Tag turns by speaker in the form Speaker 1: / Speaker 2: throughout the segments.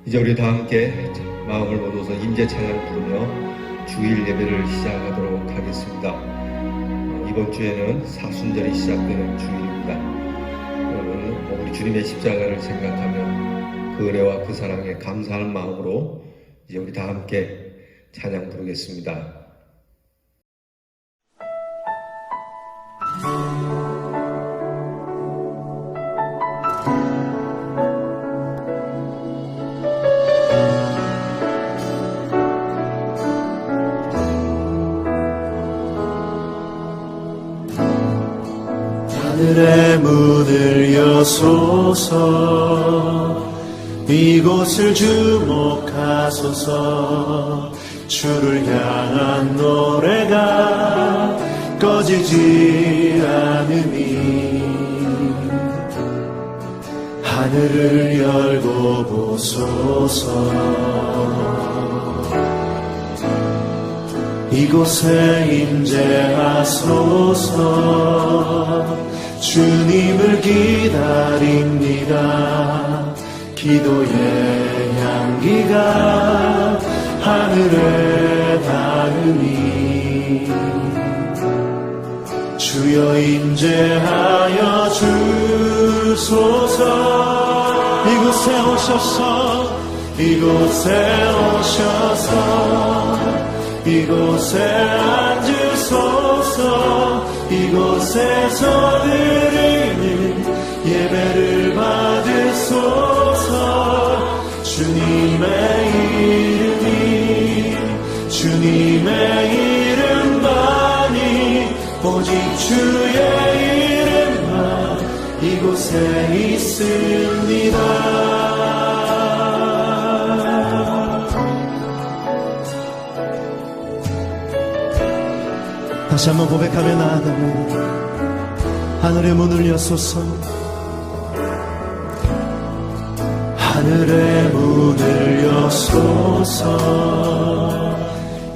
Speaker 1: 이제 우리 다 함께 마음을 모아서 임재 찬양을 부르며 주일 예배를 시작하도록 하겠습니다. 이번 주에는 사순절이 시작되는 주일입니다. 오늘 우리 주님의 십자가를 생각하며 그 은혜와 그 사랑에 감사하는 마음으로 이제 우리 다 함께 찬양 부르겠습니다.
Speaker 2: 하늘의 문을 여소서, 이곳을 주목하소서. 주를 향한 노래가 꺼지지 않으니 하늘을 열고 보소서. 이곳에 임재하소서. 주님을 기다립니다. 기도의 향기가 하늘에 닿으니 주여 임재하여 주소서. 이곳에 오셔서, 이곳에 오셔서, 이곳에 앉으소서. 이곳에서 드리는 예배를 받으소서. 주님의 이름이, 주님의 이름만이, 오직 주의 이름만 이곳에 있습니다. 다시 한번 고백하며 나아가면 하늘의 문을 여소서. 하늘의 문을 여소서.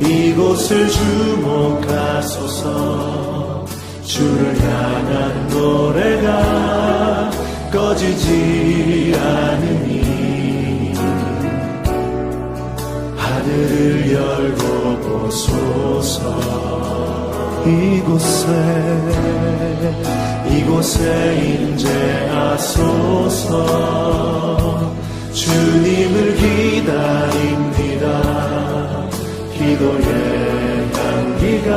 Speaker 2: 이곳을 주목하소서. 주를 향한 노래가 꺼지지 않으니 하늘을 열고 보소서. 이곳에 임재하소서. 주님을 기다립니다. 기도의 향기가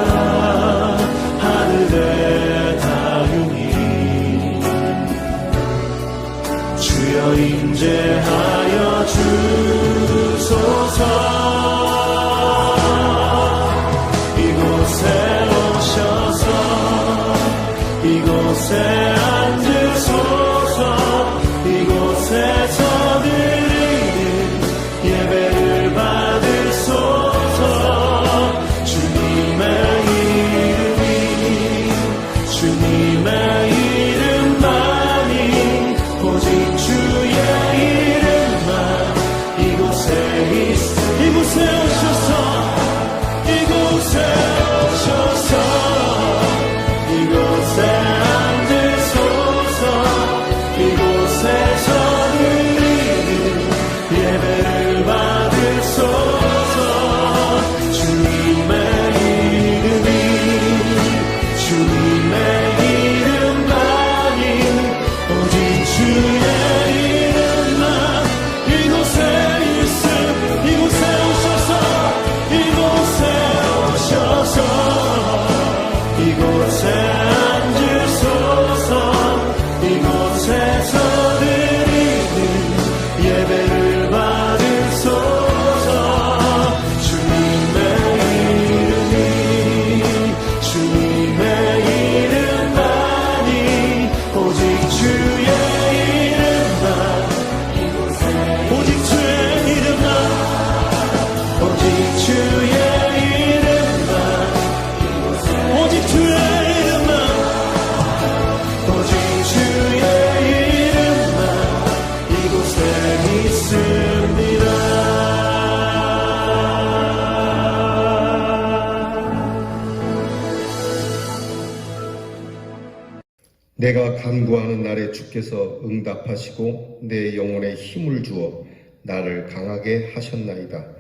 Speaker 2: 하늘에 닿으니 주여 임재하여 주소서. 이곳에 앉으소서. 이곳에서 드리는 예배를 받으소서. 주님의 이름이, 주님의 이름만이, 오직 주의 이름만 이곳에 있으니 이곳에 오셔서, 이곳에 오셔서, 이곳에 이곳에서 드리는 예배를 받으소서. 주님의 이름이, 주님의 이름만이, 오직 주의 이름만 이곳에 있음. 이곳에 오셔서, 이곳에 오셔서, 이곳에 앉으소서. 이곳에서 드리는 예배를 받으소서. 주님의 이름이, 주님의 이름만이, 오직 주의 이름만, 오직 주의 이름만, 오직 주의 이름만, 오직 주의 이름만, 오직 주의 이름만 이곳에 있습니다.
Speaker 1: 내가 간구하는 날에 주께서 응답하시고 내 영혼에 힘을 주어 나를 강하게 하셨나이다.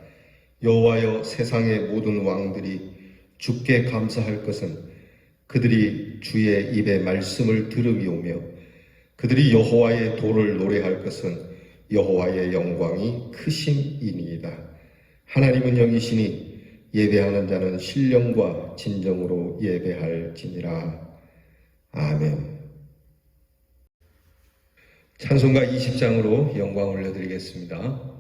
Speaker 1: 여호와여, 세상의 모든 왕들이 주께 감사할 것은 그들이 주의 입의 말씀을 들음이오며 그들이 여호와의 도를 노래할 것은 여호와의 영광이 크심이니이다. 하나님은 영이시니 예배하는 자는 신령과 진정으로 예배할지니라. 아멘. 찬송가 20장으로 영광 올려드리겠습니다.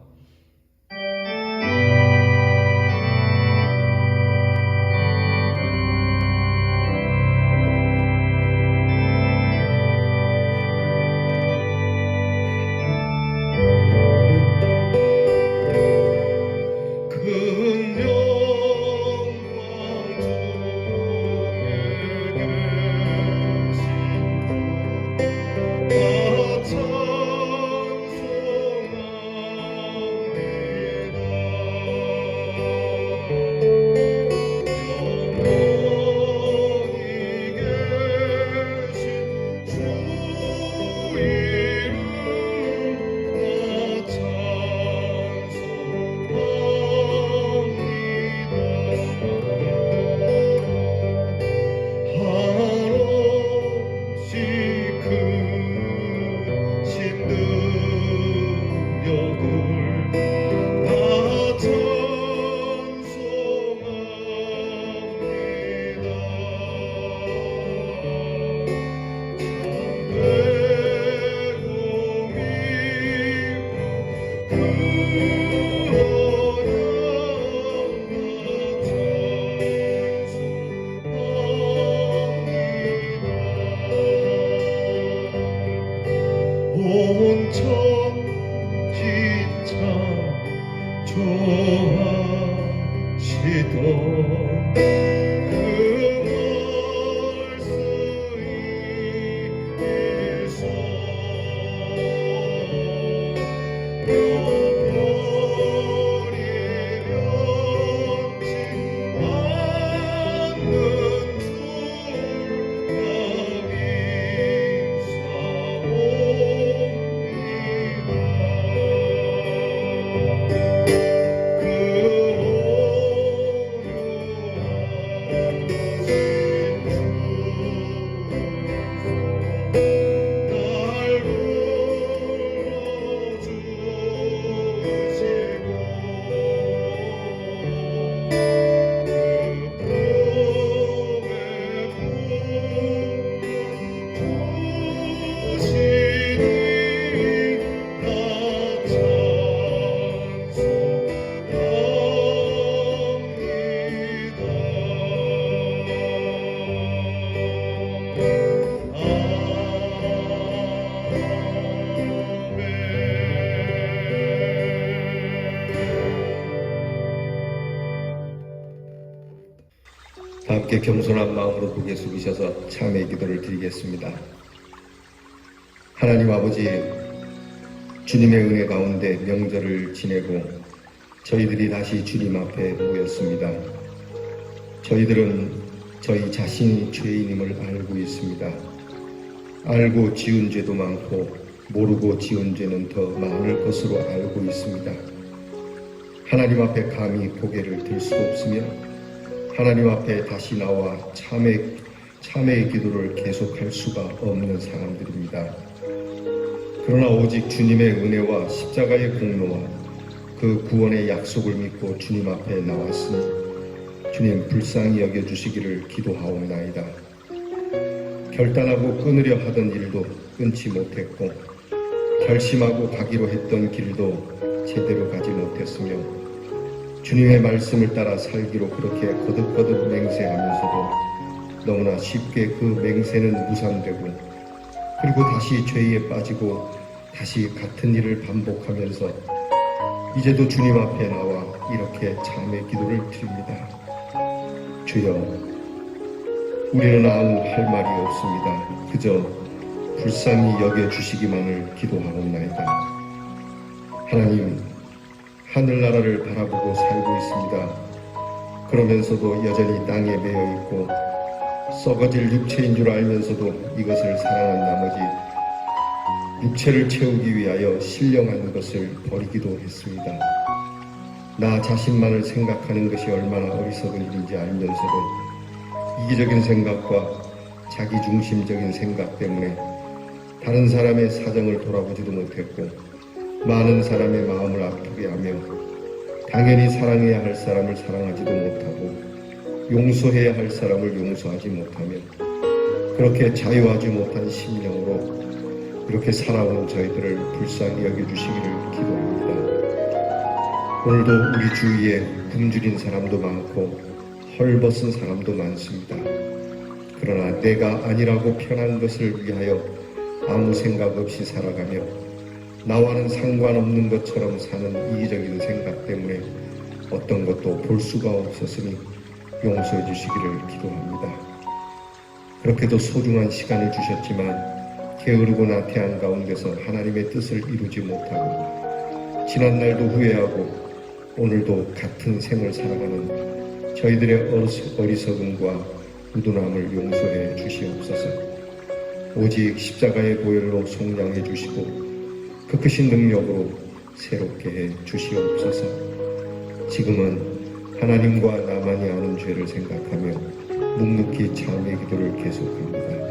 Speaker 1: 다 함께 겸손한 마음으로 고개 숙이셔서 참회 기도를 드리겠습니다. 하나님 아버지, 주님의 은혜 가운데 명절을 지내고 저희들이 다시 주님 앞에 모였습니다. 저희들은 저희 자신이 죄인임을 알고 있습니다. 알고 지은 죄도 많고 모르고 지은 죄는 더 많을 것으로 알고 있습니다. 하나님 앞에 감히 고개를 들 수 없으며 하나님 앞에 다시 나와 참회의 기도를 계속할 수가 없는 사람들입니다. 그러나 오직 주님의 은혜와 십자가의 공로와 그 구원의 약속을 믿고 주님 앞에 나왔으니 주님 불쌍히 여겨주시기를 기도하옵나이다. 결단하고 끊으려 하던 일도 끊지 못했고 결심하고 가기로 했던 길도 제대로 가지 못했으며 주님의 말씀을 따라 살기로 그렇게 거듭거듭 맹세하면서도 너무나 쉽게 그 맹세는 무산되고 그리고 다시 죄에 빠지고 다시 같은 일을 반복하면서 이제도 주님 앞에 나와 이렇게 참회 기도를 드립니다. 주여, 우리는 아무 할 말이 없습니다. 그저 불쌍히 여겨주시기만을 기도하옵나이다. 하나님, 하늘나라를 바라보고 살고 있습니다. 그러면서도 여전히 땅에 매여있고 썩어질 육체인 줄 알면서도 이것을 사랑한 나머지 육체를 채우기 위하여 신령한 것을 버리기도 했습니다. 나 자신만을 생각하는 것이 얼마나 어리석은 일인지 알면서도 이기적인 생각과 자기중심적인 생각 때문에 다른 사람의 사정을 돌아보지도 못했고 많은 사람의 마음을 아프게 하며 당연히 사랑해야 할 사람을 사랑하지도 못하고 용서해야 할 사람을 용서하지 못하며 그렇게 자유하지 못한 심령으로 이렇게 살아온 저희들을 불쌍히 여겨주시기를 기도합니다. 오늘도 우리 주위에 굶주린 사람도 많고 헐벗은 사람도 많습니다. 그러나 내가 아니라고 편한 것을 위하여 아무 생각 없이 살아가며 나와는 상관없는 것처럼 사는 이기적인 생각 때문에 어떤 것도 볼 수가 없었으니 용서해 주시기를 기도합니다. 그렇게도 소중한 시간을 주셨지만 게으르고 나태한 가운데서 하나님의 뜻을 이루지 못하고 지난날도 후회하고 오늘도 같은 생을 살아가는 저희들의 어리석음과 우둔함을 용서해 주시옵소서. 오직 십자가의 보혈로 속량해 주시고 그 크신 능력으로 새롭게 해 주시옵소서. 지금은 하나님과 나만이 아는 죄를 생각하며 묵묵히 참의 기도를 계속합니다.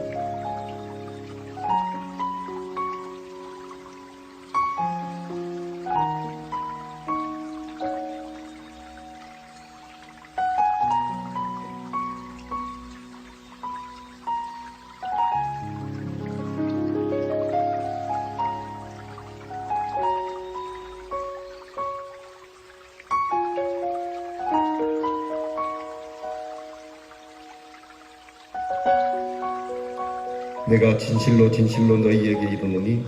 Speaker 1: 내가 진실로 진실로 너희에게 이르노니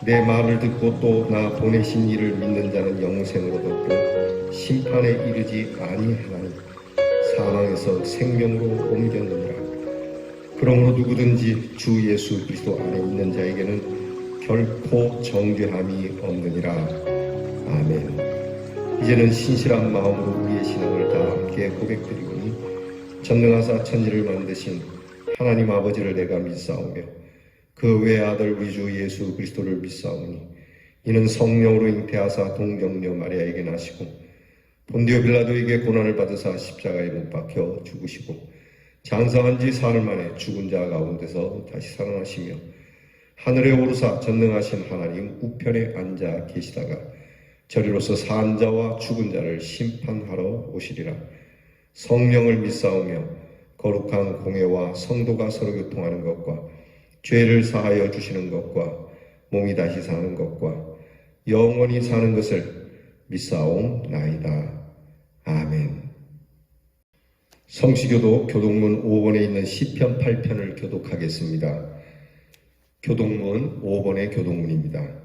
Speaker 1: 내 말을 듣고 또 나 보내신 이를 믿는 자는 영생을 얻었고 심판에 이르지 아니하나니 사망에서 생명으로 옮겼느니라. 그러므로 누구든지 주 예수 그리스도 안에 있는 자에게는 결코 정죄함이 없느니라. 아멘. 이제는 신실한 마음으로 우리의 신앙을 다 함께 고백드리오니 전능하사 천지를 만드신 하나님 아버지를 내가 믿사오며 그 외아들 우리 주 예수 그리스도를 믿사오니 이는 성령으로 잉태하사 동정녀 마리아에게 나시고 본디오 빌라도에게 고난을 받으사 십자가에 못 박혀 죽으시고 장사한 지 사흘 만에 죽은 자 가운데서 다시 살아나시며 하늘에 오르사 전능하신 하나님 우편에 앉아 계시다가 저리로서 산 자와 죽은 자를 심판하러 오시리라. 성령을 믿사오며 거룩한 공회와 성도가 서로 교통하는 것과 죄를 사하여 주시는 것과 몸이 다시 사는 것과 영원히 사는 것을 믿사옵나이다. 아멘. 성시교도 교동문 5번에 있는 시편 8편을 교독하겠습니다. 교동문 5번의 교동문입니다.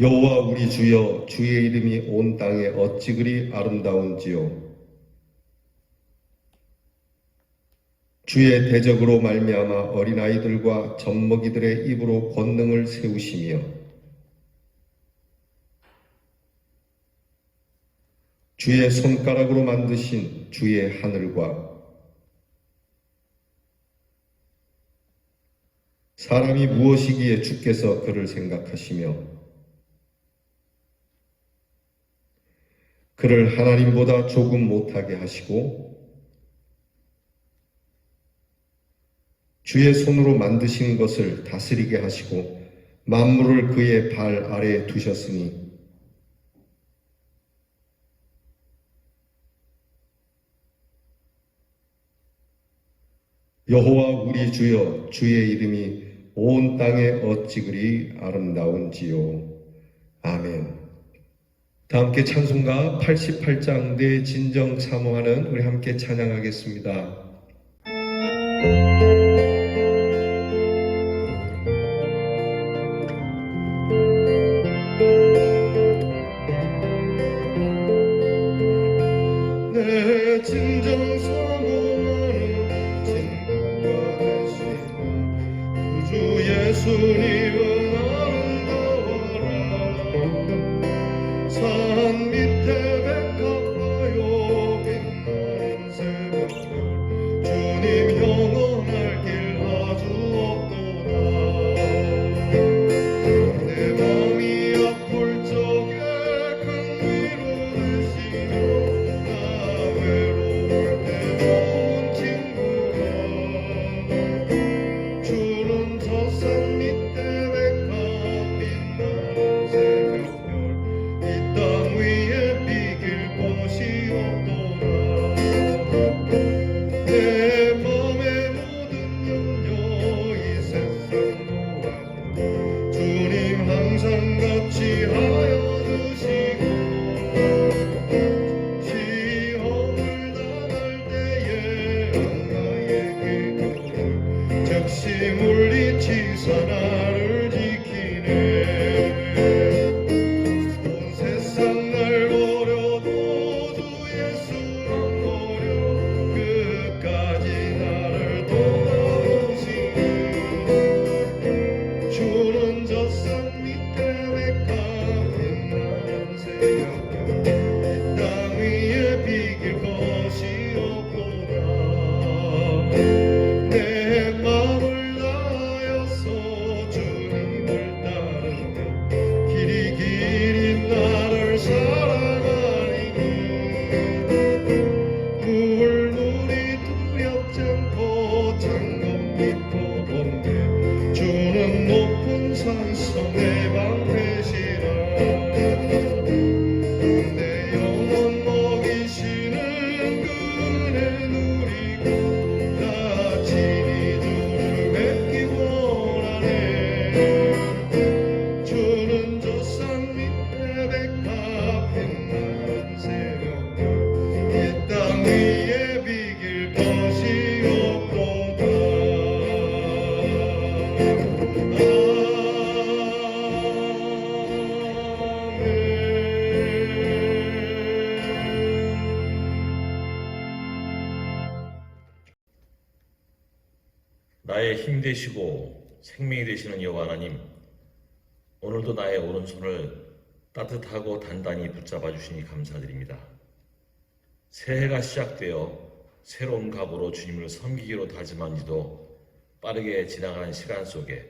Speaker 1: 여호와 우리 주여, 주의 이름이 온 땅에 어찌 그리 아름다운지요. 주의 대적으로 말미암아 어린아이들과 젖먹이들의 입으로 권능을 세우시며 주의 손가락으로 만드신 주의 하늘과 사람이 무엇이기에 주께서 그를 생각하시며 그를 하나님보다 조금 못하게 하시고 주의 손으로 만드신 것을 다스리게 하시고 만물을 그의 발 아래에 두셨으니 여호와 우리 주여, 주의 이름이 온 땅에 어찌 그리 아름다운지요. 아멘. 다 함께 찬송가 88장 내 진정 사모하는 우리 함께 찬양하겠습니다. 내 진정 사모하는 친구가 되시는 구주 예수님은 아름다워라. 산 밑에 백합화요 빛나는 새벽별 주님 영원
Speaker 3: 나의 힘 되시고 생명이 되시는 여호와 하나님, 오늘도 나의 오른손을 따뜻하고 단단히 붙잡아 주시니 감사드립니다. 새해가 시작되어 새로운 각오로 주님을 섬기기로 다짐한 지도 빠르게 지나가는 시간 속에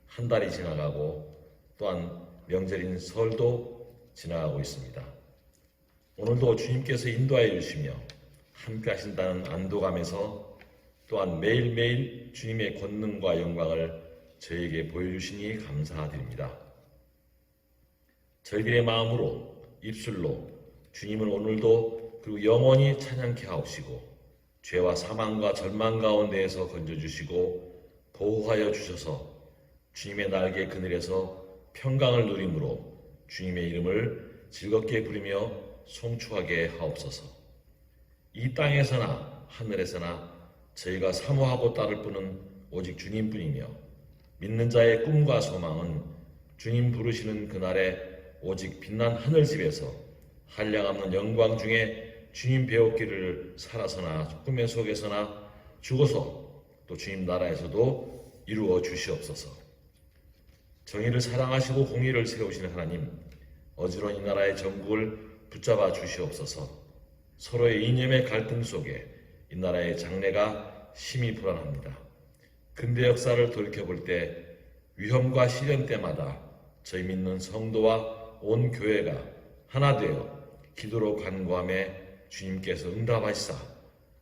Speaker 3: 한 달이 지나가고 또한 명절인 설도 지나가고 있습니다. 오늘도 주님께서 인도하여 주시며 함께 하신다는 안도감에서 또한 매일매일 주님의 권능과 영광을 저에게 보여주시니 감사드립니다. 저희들의 마음으로 입술로 주님을 오늘도 그리고 영원히 찬양케 하옵시고 죄와 사망과 절망 가운데에서 건져주시고 보호하여 주셔서 주님의 날개 그늘에서 평강을 누림으로 주님의 이름을 즐겁게 부르며 송축하게 하옵소서. 이 땅에서나 하늘에서나 저희가 사모하고 따를 분은 오직 주님뿐이며 믿는 자의 꿈과 소망은 주님 부르시는 그날에 오직 빛난 하늘집에서 한량없는 영광 중에 주님 배웠기를 살아서나 꿈의 속에서나 죽어서 또 주님 나라에서도 이루어 주시옵소서. 정의를 사랑하시고 공의를 세우시는 하나님, 어지러운 이 나라의 정국을 붙잡아 주시옵소서. 서로의 이념의 갈등 속에 이 나라의 장래가 심히 불안합니다. 근대 역사를 돌이켜볼 때 위험과 시련 때마다 저희 믿는 성도와 온 교회가 하나 되어 기도로 간구함에 주님께서 응답하시사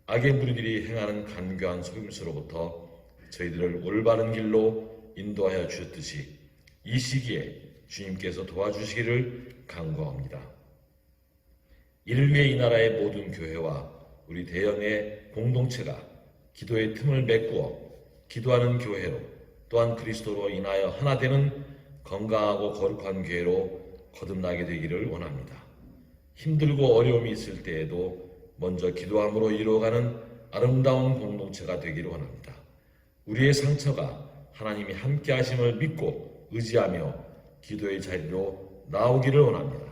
Speaker 3: 악의 무리들이 행하는 간교한 속임수로부터 저희들을 올바른 길로 인도하여 주셨듯이 이 시기에 주님께서 도와주시기를 간구합니다. 이를 위해 이 나라의 모든 교회와 우리 대형의 공동체가 기도의 틈을 메꾸어 기도하는 교회로 또한 그리스도로 인하여 하나 되는 건강하고 거룩한 교회로 거듭나게 되기를 원합니다. 힘들고 어려움이 있을 때에도 먼저 기도함으로 이루어가는 아름다운 공동체가 되기를 원합니다. 우리의 상처가 하나님이 함께 하심을 믿고 의지하며 기도의 자리로 나오기를 원합니다.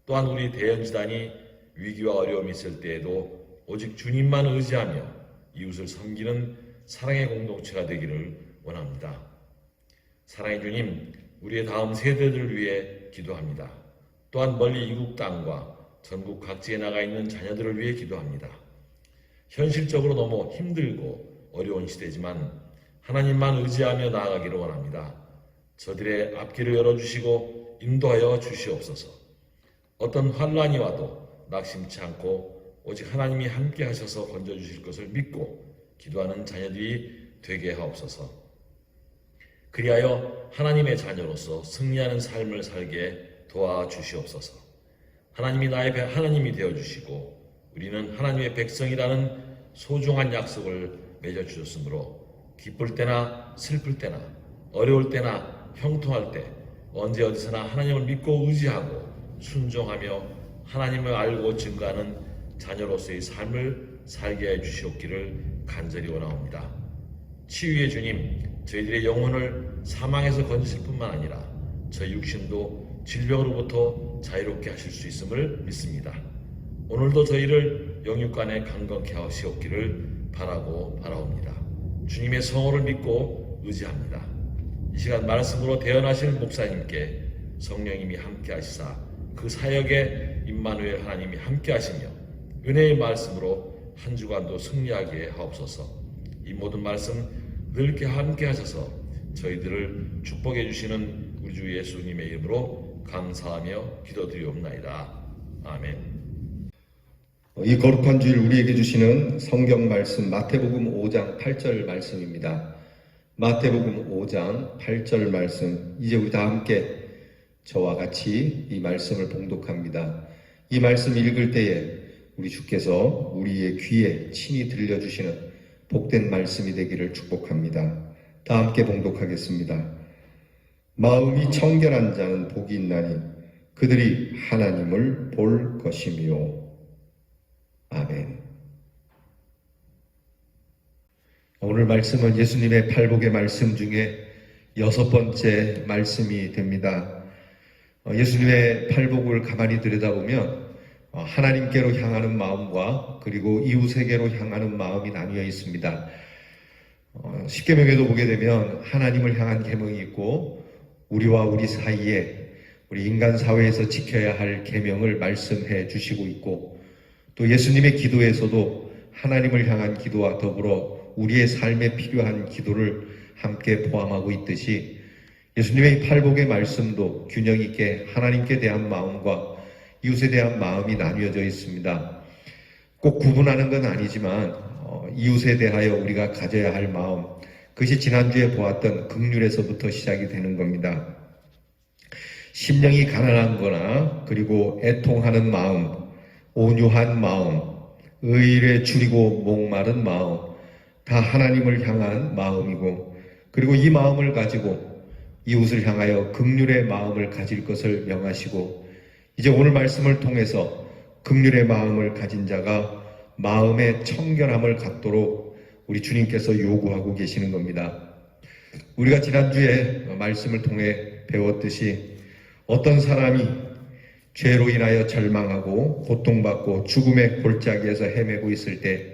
Speaker 3: 또한 우리 대연지단이 위기와 어려움이 있을 때에도 오직 주님만 의지하며 이웃을 섬기는 사랑의 공동체가 되기를 원합니다. 사랑의 주님, 우리의 다음 세대들을 위해 기도합니다. 또한 멀리 이국 땅과 전국 각지에 나가 있는 자녀들을 위해 기도합니다. 현실적으로 너무 힘들고 어려운 시대지만 하나님만 의지하며 나아가기를 원합니다. 저들의 앞길을 열어주시고 인도하여 주시옵소서. 어떤 환란이 와도 낙심치 않고 오직 하나님이 함께 하셔서 건져주실 것을 믿고 기도하는 자녀들이 되게 하옵소서. 그리하여 하나님의 자녀로서 승리하는 삶을 살게 도와주시옵소서. 하나님이 나의 하나님이 되어주시고 우리는 하나님의 백성이라는 소중한 약속을 맺어주셨으므로 기쁠 때나 슬플 때나 어려울 때나 형통할 때 언제 어디서나 하나님을 믿고 의지하고 순종하며 하나님을 알고 증거하는 자녀로서의 삶을 살게 해주시옵기를 간절히 원하옵니다. 치유의 주님, 저희들의 영혼을 사망에서 건지실 뿐만 아니라 저희 육신도 질병으로부터 자유롭게 하실 수 있음을 믿습니다. 오늘도 저희를 영육간에 강건케 하시옵기를 바라옵니다. 주님의 성호를 믿고 의지합니다. 이 시간 말씀으로 대언하실 목사님께 성령님이 함께 하시사 그 사역에 임마누엘 하나님이 함께 하시며 은혜의 말씀으로 한 주간도 승리하게 하옵소서. 이 모든 말씀 늘 함께 하셔서 저희들을 축복해 주시는 우리 주 예수님의 이름으로 감사하며 기도드리옵나이다. 아멘.
Speaker 1: 이 거룩한 주일 우리에게 주시는 성경 말씀 마태복음 5장 8절 말씀입니다. 마태복음 5장 8절 말씀, 이제 우리 다 함께 저와 같이 이 말씀을 봉독합니다. 이 말씀 읽을 때에 우리 주께서 우리의 귀에 친히 들려주시는 복된 말씀이 되기를 축복합니다. 다 함께 봉독하겠습니다. 마음이 청결한 자는 복이 있나니 그들이 하나님을 볼 것이며. 아멘. 오늘 말씀은 예수님의 팔복의 말씀 중에 6번째 말씀이 됩니다. 예수님의 팔복을 가만히 들여다보면 하나님께로 향하는 마음과 그리고 이웃에게로 향하는 마음이 나뉘어 있습니다. 십계명에도 보게 되면 하나님을 향한 계명이 있고 우리와 우리 사이에 우리 인간 사회에서 지켜야 할 계명을 말씀해 주시고 있고, 또 예수님의 기도에서도 하나님을 향한 기도와 더불어 우리의 삶에 필요한 기도를 함께 포함하고 있듯이 예수님의 팔복의 말씀도 균형 있게 하나님께 대한 마음과 이웃에 대한 마음이 나뉘어져 있습니다. 꼭 구분하는 건 아니지만 이웃에 대하여 우리가 가져야 할 마음, 그것이 지난주에 보았던 긍휼에서부터 시작이 되는 겁니다. 심령이 가난한 거나 그리고 애통하는 마음, 온유한 마음, 의를 줄이고 목마른 마음, 다 하나님을 향한 마음이고, 그리고 이 마음을 가지고 이웃을 향하여 긍휼의 마음을 가질 것을 명하시고, 이제 오늘 말씀을 통해서 긍휼의 마음을 가진 자가 마음의 청결함을 갖도록 우리 주님께서 요구하고 계시는 겁니다. 우리가 지난주에 말씀을 통해 배웠듯이 어떤 사람이 죄로 인하여 절망하고 고통받고 죽음의 골짜기에서 헤매고 있을 때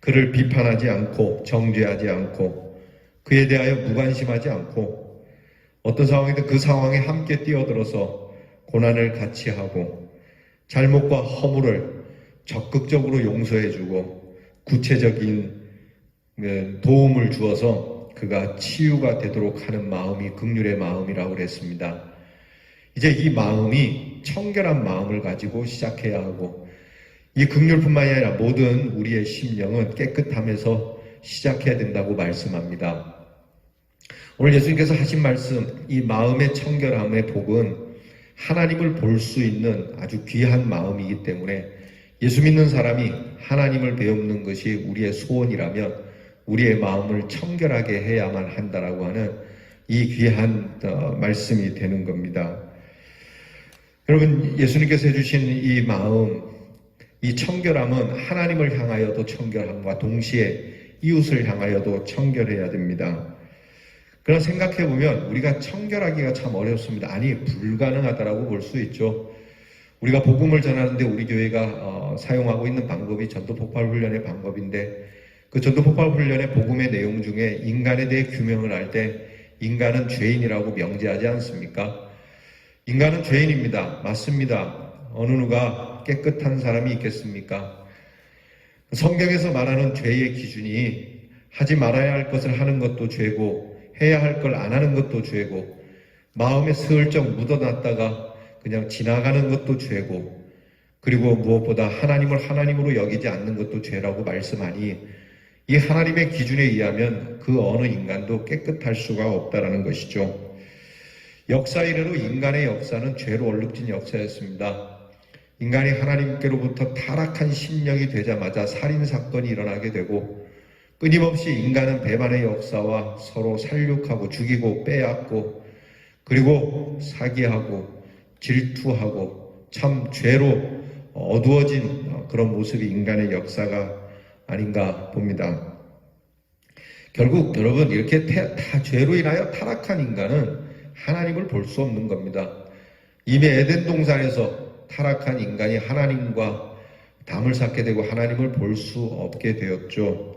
Speaker 1: 그를 비판하지 않고 정죄하지 않고 그에 대하여 무관심하지 않고 어떤 상황이든 그 상황에 함께 뛰어들어서 고난을 같이 하고 잘못과 허물을 적극적으로 용서해주고 구체적인 도움을 주어서 그가 치유가 되도록 하는 마음이 긍휼의 마음이라고 그랬습니다. 이제 이 마음이 청결한 마음을 가지고 시작해야 하고, 이 긍휼뿐만이 아니라 모든 우리의 심령은 깨끗함에서 시작해야 된다고 말씀합니다. 오늘 예수님께서 하신 말씀, 이 마음의 청결함의 복은 하나님을 볼 수 있는 아주 귀한 마음이기 때문에 예수 믿는 사람이 하나님을 배우는 것이 우리의 소원이라면 우리의 마음을 청결하게 해야만 한다라고 하는 이 귀한 말씀이 되는 겁니다. 여러분, 예수님께서 해주신 이 마음, 이 청결함은 하나님을 향하여도 청결함과 동시에 이웃을 향하여도 청결해야 됩니다. 그러나 생각해보면 우리가 청결하기가 참 어렵습니다. 아니, 불가능하다라고 볼 수 있죠. 우리가 복음을 전하는데 우리 교회가 사용하고 있는 방법이 전도폭발 훈련의 방법인데, 그 전도폭발 훈련의 복음의 내용 중에 인간에 대해 규명을 할 때 인간은 죄인이라고 명제하지 않습니까? 인간은 죄인입니다. 맞습니다. 어느 누가 깨끗한 사람이 있겠습니까? 성경에서 말하는 죄의 기준이 하지 말아야 할 것을 하는 것도 죄고 해야 할 걸 안 하는 것도 죄고 마음에 슬쩍 묻어놨다가 그냥 지나가는 것도 죄고, 그리고 무엇보다 하나님을 하나님으로 여기지 않는 것도 죄라고 말씀하니 이 하나님의 기준에 의하면 그 어느 인간도 깨끗할 수가 없다라는 것이죠. 역사 이래로 인간의 역사는 죄로 얼룩진 역사였습니다. 인간이 하나님께로부터 타락한 심령이 되자마자 살인사건이 일어나게 되고, 끊임없이 인간은 배반의 역사와 서로 살육하고 죽이고 빼앗고 그리고 사기하고 질투하고 참 죄로 어두워진 그런 모습이 인간의 역사가 아닌가 봅니다. 결국 여러분, 이렇게 다 죄로 인하여 타락한 인간은 하나님을 볼 수 없는 겁니다. 이미 에덴 동산에서 타락한 인간이 하나님과 담을 쌓게 되고 하나님을 볼 수 없게 되었죠.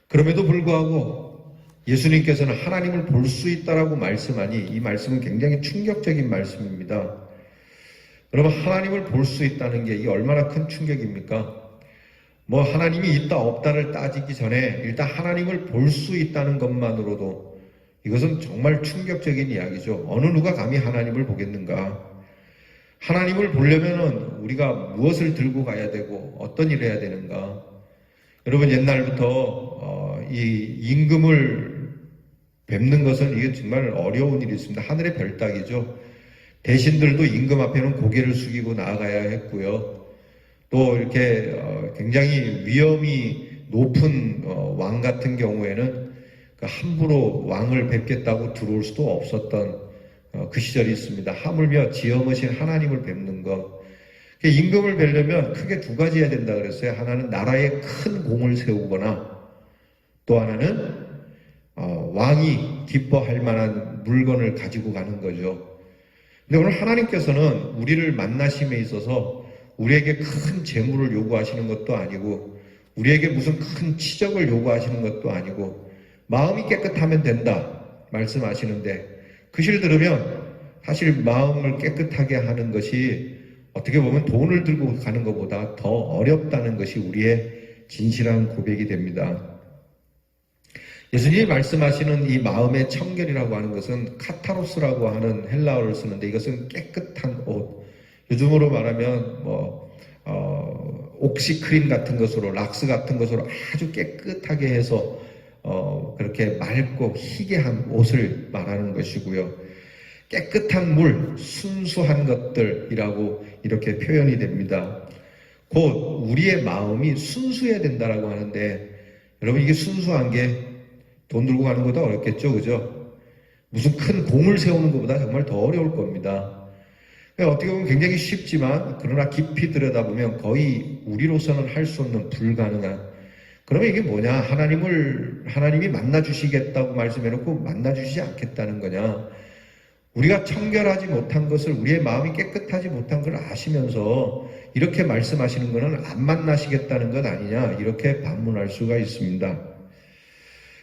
Speaker 1: 그럼에도 불구하고 예수님께서는 하나님을 볼 수 있다라고 말씀하니 이 말씀은 굉장히 충격적인 말씀입니다. 여러분, 하나님을 볼 수 있다는 게 이게 얼마나 큰 충격입니까? 뭐 하나님이 있다 없다를 따지기 전에 일단 하나님을 볼 수 있다는 것만으로도 이것은 정말 충격적인 이야기죠. 어느 누가 감히 하나님을 보겠는가? 하나님을 보려면은 우리가 무엇을 들고 가야 되고 어떤 일을 해야 되는가? 여러분, 옛날부터 이 임금을 뵙는 것은 이게 정말 어려운 일이 있습니다. 하늘의 별따기죠. 대신들도 임금 앞에는 고개를 숙이고 나아가야 했고요. 또 이렇게 굉장히 위험이 높은 왕 같은 경우에는 함부로 왕을 뵙겠다고 들어올 수도 없었던 그 시절이 있습니다. 하물며 지엄하신 하나님을 뵙는 것. 임금을 뵈려면 크게 두 가지 해야 된다 그랬어요. 하나는 나라에 큰 공을 세우거나, 또 하나는 왕이 기뻐할 만한 물건을 가지고 가는 거죠. 근데 오늘 하나님께서는 우리를 만나심에 있어서 우리에게 큰 재물을 요구하시는 것도 아니고 우리에게 무슨 큰 치적을 요구하시는 것도 아니고 마음이 깨끗하면 된다 말씀하시는데 그 실 들으면 사실 마음을 깨끗하게 하는 것이 어떻게 보면 돈을 들고 가는 것보다 더 어렵다는 것이 우리의 진실한 고백이 됩니다. 예수님이 말씀하시는 이 마음의 청결이라고 하는 것은 카타로스라고 하는 헬라어를 쓰는데 이것은 깨끗한 옷, 요즘으로 말하면 옥시크림 같은 것으로 락스 같은 것으로 아주 깨끗하게 해서 그렇게 맑고 희게 한 옷을 말하는 것이고요. 깨끗한 물, 순수한 것들이라고 이렇게 표현이 됩니다. 곧 우리의 마음이 순수해야 된다라고 하는데 여러분 이게 순수한 게 돈 들고 가는 것도 어렵겠죠, 그죠? 무슨 큰 공을 세우는 것보다 정말 더 어려울 겁니다. 어떻게 보면 굉장히 쉽지만 그러나 깊이 들여다보면 거의 우리로서는 할 수 없는 불가능한, 그러면 이게 뭐냐? 하나님이 만나주시겠다고 말씀해놓고 만나주시지 않겠다는 거냐? 우리가 청결하지 못한 것을, 우리의 마음이 깨끗하지 못한 걸 아시면서 이렇게 말씀하시는 것은 안 만나시겠다는 것 아니냐? 이렇게 반문할 수가 있습니다.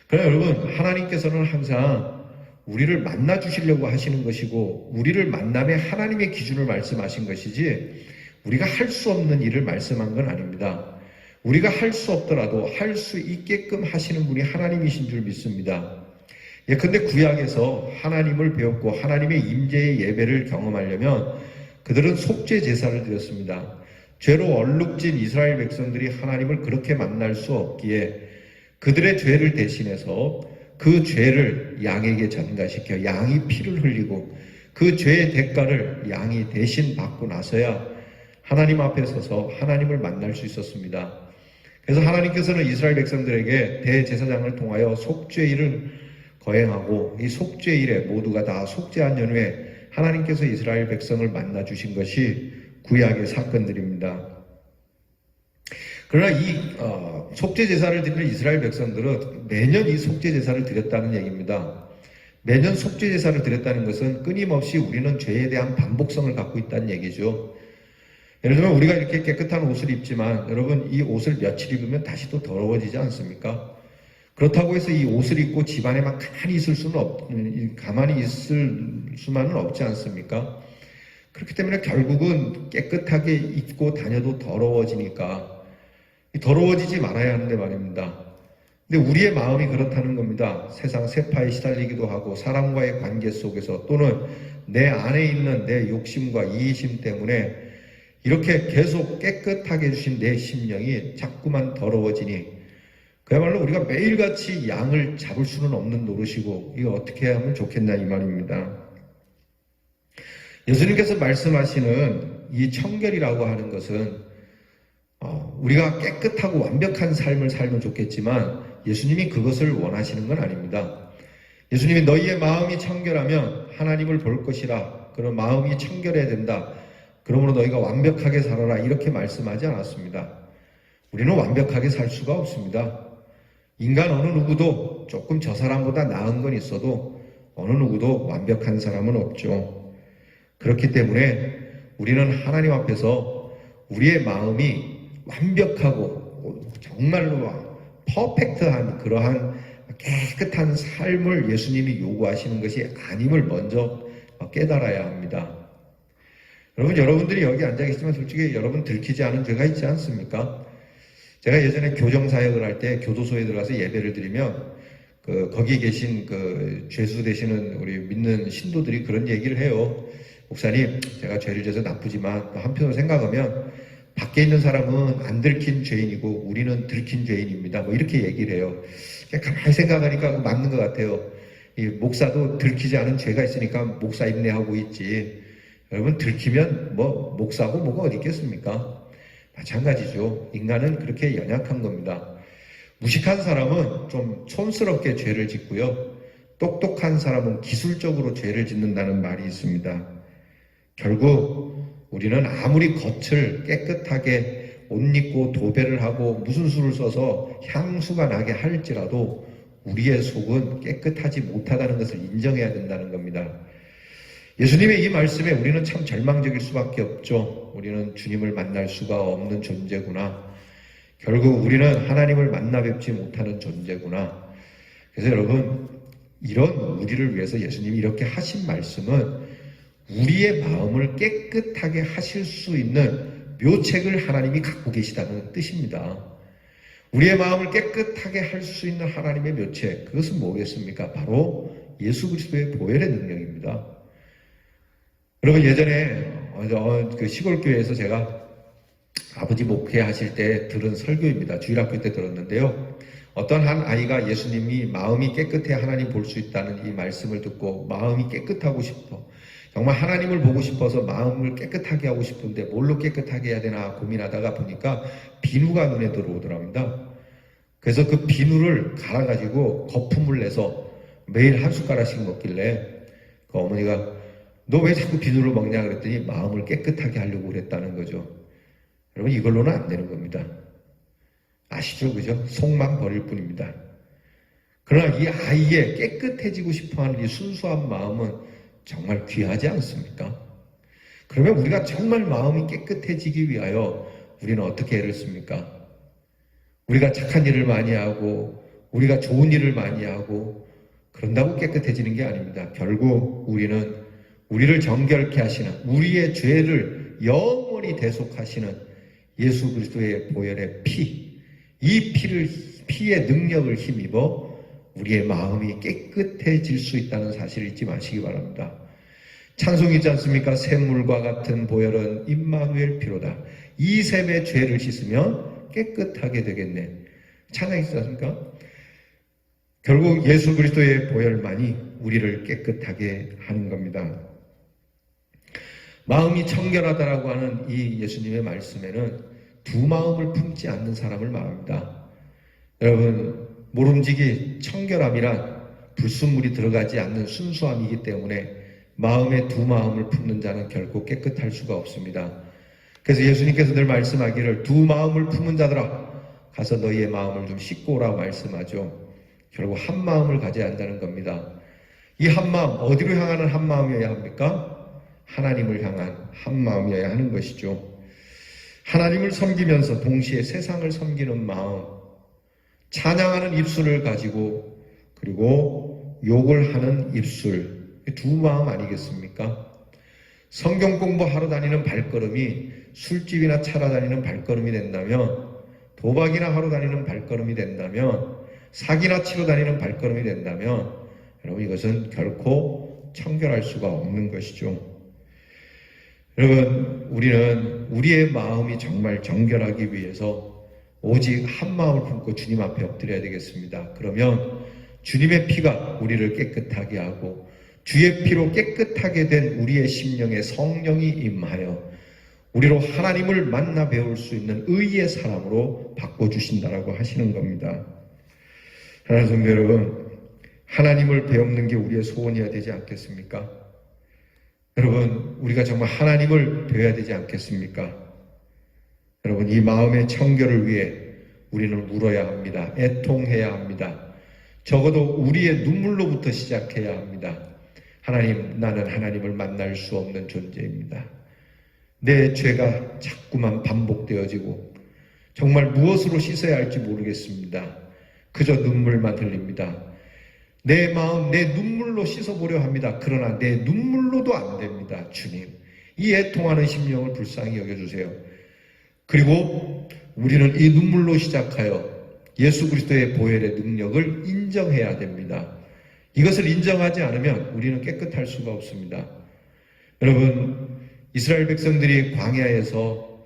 Speaker 1: 그러나 여러분, 하나님께서는 항상 우리를 만나 주시려고 하시는 것이고 우리를 만남에 하나님의 기준을 말씀하신 것이지 우리가 할 수 없는 일을 말씀한 건 아닙니다. 우리가 할 수 없더라도 할 수 있게끔 하시는 분이 하나님이신 줄 믿습니다. 예컨대 구약에서 하나님을 배웠고 하나님의 임재의 예배를 경험하려면 그들은 속죄 제사를 드렸습니다. 죄로 얼룩진 이스라엘 백성들이 하나님을 그렇게 만날 수 없기에 그들의 죄를 대신해서 그 죄를 양에게 전가시켜 양이 피를 흘리고 그 죄의 대가를 양이 대신 받고 나서야 하나님 앞에 서서 하나님을 만날 수 있었습니다. 그래서 하나님께서는 이스라엘 백성들에게 대제사장을 통하여 속죄일을 거행하고 이 속죄일에 모두가 다 속죄한 연후에 하나님께서 이스라엘 백성을 만나 주신 것이 구약의 사건들입니다. 그러나 이 속죄 제사를 드리는 이스라엘 백성들은 매년 이 속죄 제사를 드렸다는 얘기입니다. 매년 속죄 제사를 드렸다는 것은 끊임없이 우리는 죄에 대한 반복성을 갖고 있다는 얘기죠. 예를 들면 우리가 이렇게 깨끗한 옷을 입지만 여러분 이 옷을 며칠 입으면 다시 또 더러워지지 않습니까? 그렇다고 해서 이 옷을 입고 집안에만 가만히 있을 수만은 없지 않습니까? 그렇기 때문에 결국은 깨끗하게 입고 다녀도 더러워지니까 더러워지지 말아야 하는데 말입니다. 근데 우리의 마음이 그렇다는 겁니다. 세상 세파에 시달리기도 하고 사람과의 관계 속에서 또는 내 안에 있는 내 욕심과 이기심 때문에 이렇게 계속 깨끗하게 해주신 내 심령이 자꾸만 더러워지니 그야말로 우리가 매일같이 양을 잡을 수는 없는 노릇이고 이거 어떻게 하면 좋겠나 이 말입니다. 예수님께서 말씀하시는 이 청결이라고 하는 것은 우리가 깨끗하고 완벽한 삶을 살면 좋겠지만 예수님이 그것을 원하시는 건 아닙니다. 예수님이 너희의 마음이 청결하면 하나님을 볼 것이라, 그런 마음이 청결해야 된다. 그러므로 너희가 완벽하게 살아라 이렇게 말씀하지 않았습니다. 우리는 완벽하게 살 수가 없습니다. 인간 어느 누구도 조금 저 사람보다 나은 건 있어도 어느 누구도 완벽한 사람은 없죠. 그렇기 때문에 우리는 하나님 앞에서 우리의 마음이 완벽하고 정말로 퍼펙트한 그러한 깨끗한 삶을 예수님이 요구하시는 것이 아님을 먼저 깨달아야 합니다. 여러분들이 여기 앉아 계시지만 솔직히 여러분 들키지 않은 죄가 있지 않습니까? 제가 예전에 교정사역을 할 때 교도소에 들어가서 예배를 드리면 거기 계신 죄수 되시는 우리 믿는 신도들이 그런 얘기를 해요. 목사님, 제가 죄를 져서 나쁘지만 한편으로 생각하면 밖에 있는 사람은 안 들킨 죄인이고 우리는 들킨 죄인입니다. 뭐 이렇게 얘기를 해요. 가만히 생각하니까 맞는 것 같아요. 이 목사도 들키지 않은 죄가 있으니까 목사 인내하고 있지. 여러분 들키면 뭐 목사고 뭐가 어디 있겠습니까? 마찬가지죠. 인간은 그렇게 연약한 겁니다. 무식한 사람은 좀 촌스럽게 죄를 짓고요. 똑똑한 사람은 기술적으로 죄를 짓는다는 말이 있습니다. 결국 우리는 아무리 겉을 깨끗하게 옷 입고 도배를 하고 무슨 수를 써서 향수가 나게 할지라도 우리의 속은 깨끗하지 못하다는 것을 인정해야 된다는 겁니다. 예수님의 이 말씀에 우리는 참 절망적일 수밖에 없죠. 우리는 주님을 만날 수가 없는 존재구나. 결국 우리는 하나님을 만나 뵙지 못하는 존재구나. 그래서 여러분, 이런 우리를 위해서 예수님이 이렇게 하신 말씀은 우리의 마음을 깨끗하게 하실 수 있는 묘책을 하나님이 갖고 계시다는 뜻입니다. 우리의 마음을 깨끗하게 할 수 있는 하나님의 묘책, 그것은 뭐겠습니까? 바로 예수 그리스도의 보혈의 능력입니다. 여러분, 예전에 그 시골교회에서 제가 아버지 목회하실 때 들은 설교입니다. 주일학교 때 들었는데요. 어떤 한 아이가 예수님이 마음이 깨끗해 하나님 볼 수 있다는 이 말씀을 듣고 마음이 깨끗하고 싶어, 정말 하나님을 보고 싶어서 마음을 깨끗하게 하고 싶은데 뭘로 깨끗하게 해야 되나 고민하다가 보니까 비누가 눈에 들어오더랍니다. 그래서 그 비누를 갈아가지고 거품을 내서 매일 한 숟가락씩 먹길래 그 어머니가 너 왜 자꾸 비누를 먹냐 그랬더니 마음을 깨끗하게 하려고 그랬다는 거죠. 여러분, 이걸로는 안 되는 겁니다. 아시죠? 그죠? 속만 버릴 뿐입니다. 그러나 이 아이의 깨끗해지고 싶어하는 이 순수한 마음은 정말 귀하지 않습니까? 그러면 우리가 정말 마음이 깨끗해지기 위하여 우리는 어떻게 애를 씁니까? 우리가 착한 일을 많이 하고 우리가 좋은 일을 많이 하고 그런다고 깨끗해지는 게 아닙니다. 결국 우리는 우리를 정결케 하시는, 우리의 죄를 영원히 대속하시는 예수 그리스도의 보혈의 피, 이 피의 능력을 힘입어 우리의 마음이 깨끗해질 수 있다는 사실을 잊지 마시기 바랍니다. 찬송이지 않습니까? 샘물과 같은 보혈은 임마누엘 피로다. 이 샘의 죄를 씻으면 깨끗하게 되겠네. 찬양이지 않습니까? 결국 예수 그리스도의 보혈만이 우리를 깨끗하게 하는 겁니다. 마음이 청결하다라고 하는 이 예수님의 말씀에는 두 마음을 품지 않는 사람을 말합니다. 여러분, 모름지기 청결함이란 불순물이 들어가지 않는 순수함이기 때문에 마음에 두 마음을 품는 자는 결코 깨끗할 수가 없습니다. 그래서 예수님께서 늘 말씀하기를 두 마음을 품은 자들아 가서 너희의 마음을 좀 씻고 오라고 말씀하죠. 결국 한 마음을 가져야 한다는 겁니다. 이 한 마음, 어디로 향하는 한 마음이어야 합니까? 하나님을 향한 한 마음이어야 하는 것이죠. 하나님을 섬기면서 동시에 세상을 섬기는 마음, 찬양하는 입술을 가지고 그리고 욕을 하는 입술, 두 마음 아니겠습니까? 성경 공부하러 다니는 발걸음이 술집이나 차러 다니는 발걸음이 된다면, 도박이나 하러 다니는 발걸음이 된다면, 사기나 치러 다니는 발걸음이 된다면 여러분, 이것은 결코 청결할 수가 없는 것이죠. 여러분, 우리는 우리의 마음이 정말 정결하기 위해서 오직 한 마음을 품고 주님 앞에 엎드려야 되겠습니다. 그러면 주님의 피가 우리를 깨끗하게 하고 주의 피로 깨끗하게 된 우리의 심령에 성령이 임하여 우리로 하나님을 만나 배울 수 있는 의의 사람으로 바꿔주신다라고 하시는 겁니다. 하나님 성도 여러분, 하나님을 배우는 게 우리의 소원이어야 되지 않겠습니까? 여러분, 우리가 정말 하나님을 배워야 되지 않겠습니까? 여러분, 이 마음의 청결을 위해 우리는 울어야 합니다. 애통해야 합니다. 적어도 우리의 눈물로부터 시작해야 합니다. 하나님, 나는 하나님을 만날 수 없는 존재입니다. 내 죄가 자꾸만 반복되어지고 정말 무엇으로 씻어야 할지 모르겠습니다. 그저 눈물만 흘립니다. 내 마음, 내 눈물로 씻어보려 합니다. 그러나 내 눈물로도 안 됩니다. 주님, 이 애통하는 심령을 불쌍히 여겨주세요. 그리고 우리는 이 눈물로 시작하여 예수 그리스도의 보혈의 능력을 인정해야 됩니다. 이것을 인정하지 않으면 우리는 깨끗할 수가 없습니다. 여러분, 이스라엘 백성들이 광야에서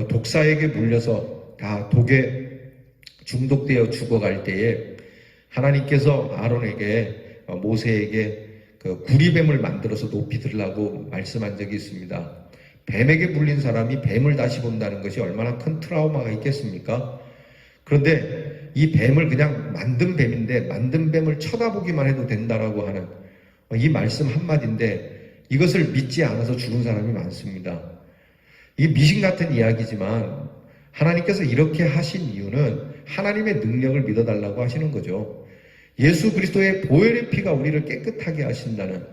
Speaker 1: 독사에게 물려서 다 독에 중독되어 죽어갈 때에 하나님께서 아론에게, 모세에게 그 구리뱀을 만들어서 높이 들으라고 말씀한 적이 있습니다. 뱀에게 물린 사람이 뱀을 다시 본다는 것이 얼마나 큰 트라우마가 있겠습니까? 그런데 이 뱀을 그냥 만든 뱀인데 만든 뱀을 쳐다보기만 해도 된다라고 하는 이 말씀 한마디인데 이것을 믿지 않아서 죽은 사람이 많습니다. 이 미신 같은 이야기지만 하나님께서 이렇게 하신 이유는 하나님의 능력을 믿어달라고 하시는 거죠. 예수 그리스도의 보혈의 피가 우리를 깨끗하게 하신다는,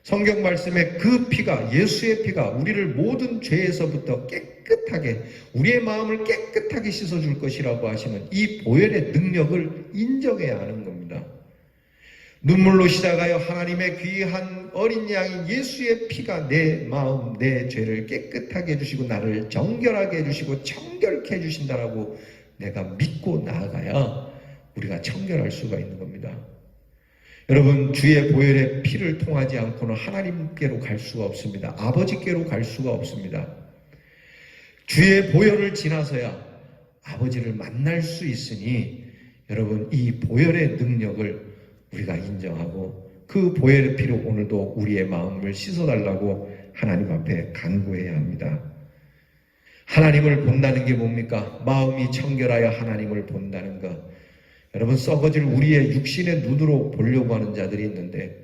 Speaker 1: 성경 말씀에 그 피가, 예수의 피가 우리를 모든 죄에서부터 깨끗하게, 우리의 마음을 깨끗하게 씻어줄 것이라고 하시는 이 보혈의 능력을 인정해야 하는 겁니다. 눈물로 시작하여 하나님의 귀한 어린 양인 예수의 피가 내 마음, 내 죄를 깨끗하게 해주시고 나를 정결하게 해주시고 청결케 해주신다라고 내가 믿고 나아가야 우리가 청결할 수가 있는 겁니다. 여러분, 주의 보혈의 피를 통하지 않고는 하나님께로 갈 수가 없습니다. 아버지께로 갈 수가 없습니다. 주의 보혈을 지나서야 아버지를 만날 수 있으니 여러분, 이 보혈의 능력을 우리가 인정하고 그 보혈의 피로 오늘도 우리의 마음을 씻어달라고 하나님 앞에 간구해야 합니다. 하나님을 본다는 게 뭡니까? 마음이 청결하여 하나님을 본다는 것. 여러분, 썩어질 우리의 육신의 눈으로 보려고 하는 자들이 있는데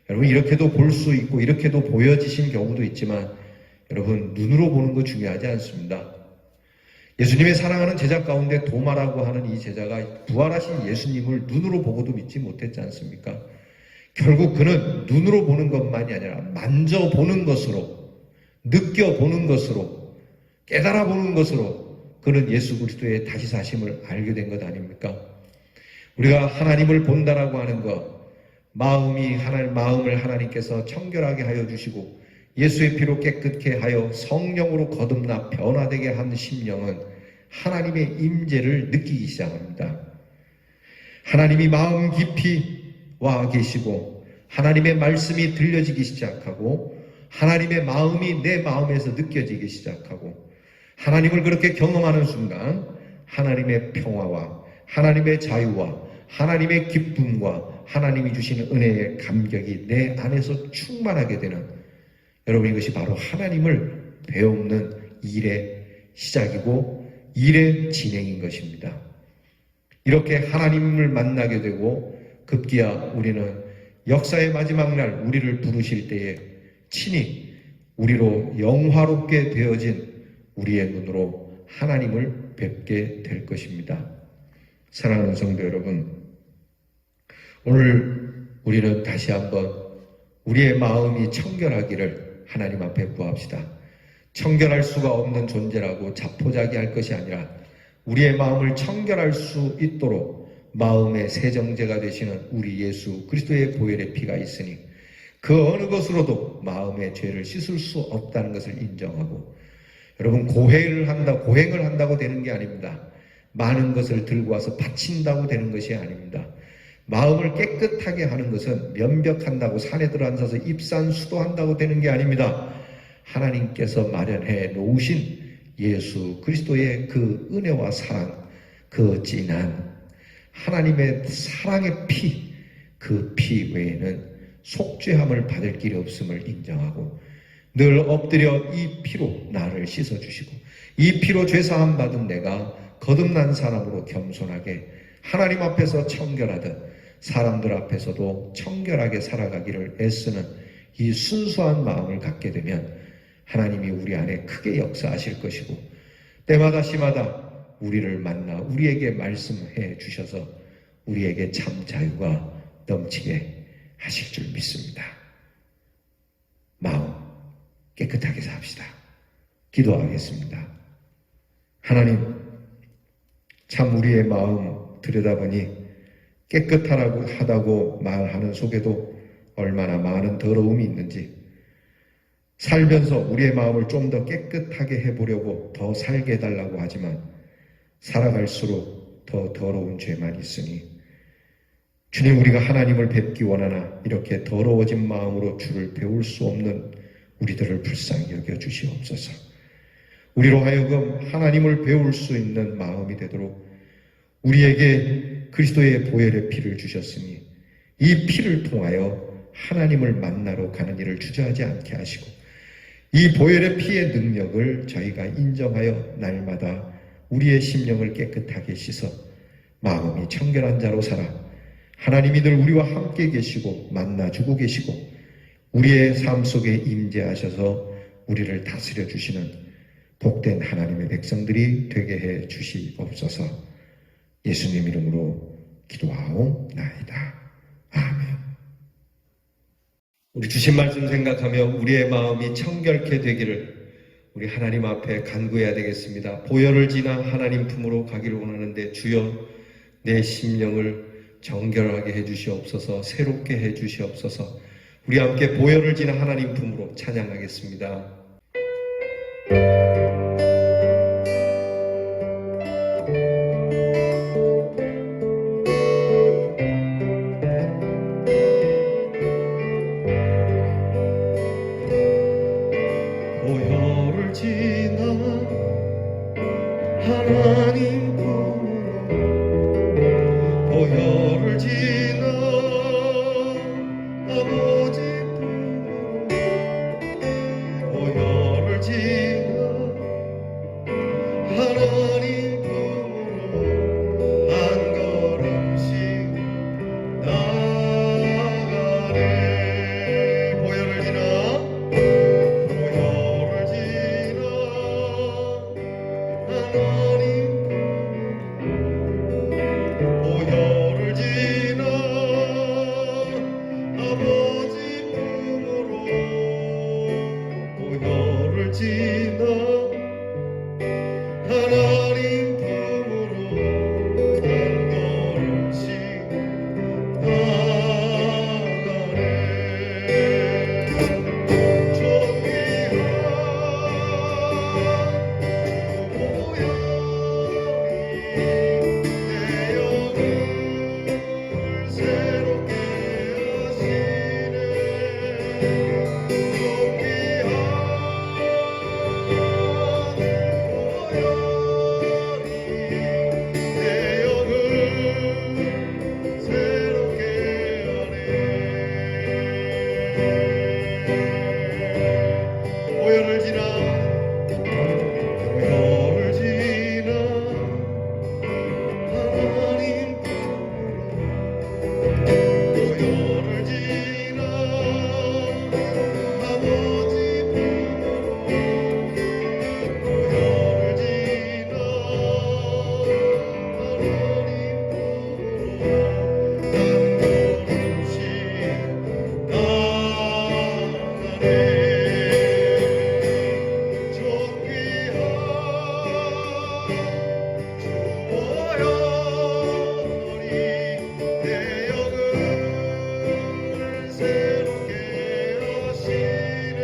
Speaker 1: 여러분, 이렇게도 볼 수 있고 이렇게도 보여지신 경우도 있지만 여러분, 눈으로 보는 거 중요하지 않습니다. 예수님의 사랑하는 제자 가운데 도마라고 하는 이 제자가 부활하신 예수님을 눈으로 보고도 믿지 못했지 않습니까? 결국 그는 눈으로 보는 것만이 아니라 만져보는 것으로, 느껴보는 것으로, 깨달아보는 것으로 그는 예수 그리스도의 다시 사심을 알게 된 것 아닙니까? 우리가 하나님을 본다라고 하는 것, 마음을 하나님께서 청결하게 하여 주시고 예수의 피로 깨끗게 하여 성령으로 거듭나 변화되게 한 심령은 하나님의 임재를 느끼기 시작합니다. 하나님이 마음 깊이 와 계시고 하나님의 말씀이 들려지기 시작하고 하나님의 마음이 내 마음에서 느껴지기 시작하고 하나님을 그렇게 경험하는 순간 하나님의 평화와 하나님의 자유와 하나님의 기쁨과 하나님이 주시는 은혜의 감격이 내 안에서 충만하게 되는, 여러분, 이것이 바로 하나님을 배우는 일의 시작이고 일의 진행인 것입니다. 이렇게 하나님을 만나게 되고 급기야 우리는 역사의 마지막 날 우리를 부르실 때에 친히 우리로 영화롭게 되어진 우리의 눈으로 하나님을 뵙게 될 것입니다. 사랑하는 성도 여러분, 오늘 우리는 다시 한번 우리의 마음이 청결하기를 하나님 앞에 구합시다. 청결할 수가 없는 존재라고 자포자기할 것이 아니라 우리의 마음을 청결할 수 있도록 마음의 세정제가 되시는 우리 예수 그리스도의 보혈의 피가 있으니 그 어느 것으로도 마음의 죄를 씻을 수 없다는 것을 인정하고, 여러분, 고행을 한다고 되는 게 아닙니다. 많은 것을 들고 와서 바친다고 되는 것이 아닙니다. 마음을 깨끗하게 하는 것은 면벽한다고 산에 들어앉아서 입산수도한다고 되는 게 아닙니다. 하나님께서 마련해 놓으신 예수 그리스도의 그 은혜와 사랑, 그 진한 하나님의 사랑의 피, 그 피 외에는 속죄함을 받을 길이 없음을 인정하고 늘 엎드려 이 피로 나를 씻어주시고 이 피로 죄사함 받은 내가 거듭난 사람으로 겸손하게 하나님 앞에서 청결하듯 사람들 앞에서도 청결하게 살아가기를 애쓰는 이 순수한 마음을 갖게 되면 하나님이 우리 안에 크게 역사하실 것이고 때마다 시마다 우리를 만나 우리에게 말씀해 주셔서 우리에게 참 자유가 넘치게 하실 줄 믿습니다. 마음 깨끗하게 삽시다. 기도하겠습니다. 하나님, 참 우리의 마음 들여다보니 깨끗하다고 말하는 속에도 얼마나 많은 더러움이 있는지, 살면서 우리의 마음을 좀 더 깨끗하게 해보려고 더 살게 해달라고 하지만 살아갈수록 더 더러운 죄만 있으니 주님, 우리가 하나님을 뵙기 원하나 이렇게 더러워진 마음으로 주를 배울 수 없는 우리들을 불쌍히 여겨주시옵소서. 우리로 하여금 하나님을 배울 수 있는 마음이 되도록 우리에게 그리스도의 보혈의 피를 주셨으니 이 피를 통하여 하나님을 만나러 가는 일을 주저하지 않게 하시고 이 보혈의 피의 능력을 저희가 인정하여 날마다 우리의 심령을 깨끗하게 씻어 마음이 청결한 자로 살아 하나님이 늘 우리와 함께 계시고 만나주고 계시고 우리의 삶 속에 임재하셔서 우리를 다스려 주시는 복된 하나님의 백성들이 되게 해 주시옵소서. 예수님 이름으로 기도하옵나이다. 아멘. 우리 주신 말씀 생각하며 우리의 마음이 청결케 되기를 우리 하나님 앞에 간구해야 되겠습니다. 보혈을 지나 하나님 품으로 가기를 원하는데 주여, 내 심령을 정결하게 해주시옵소서, 새롭게 해주시옵소서. 우리 함께 보혈을 지는 하나님 품으로 찬양하겠습니다. 보혈을 지나 하나님 품으로, 보혈을 지나 아버지 품으로, 보혈을 지나 하나님 품으로 한 걸음씩 나아가네. 보혈을 지나 보혈을 지나 아버지 품으로, 보혈을 지나 하나님 품으로 한 걸음씩 나아가네. 존귀한 보혈이 내 영을 새롭게 하시네. 존귀한 보혈이 내 영을 새롭게 하네. 보혈을 지나 보혈을 지나 하나님 보혈을 지나 아버지 보혈을 지나 하나님 한 걸음씩 나아가네. 존귀한 보혈이 내 영을 새롭게 하시네.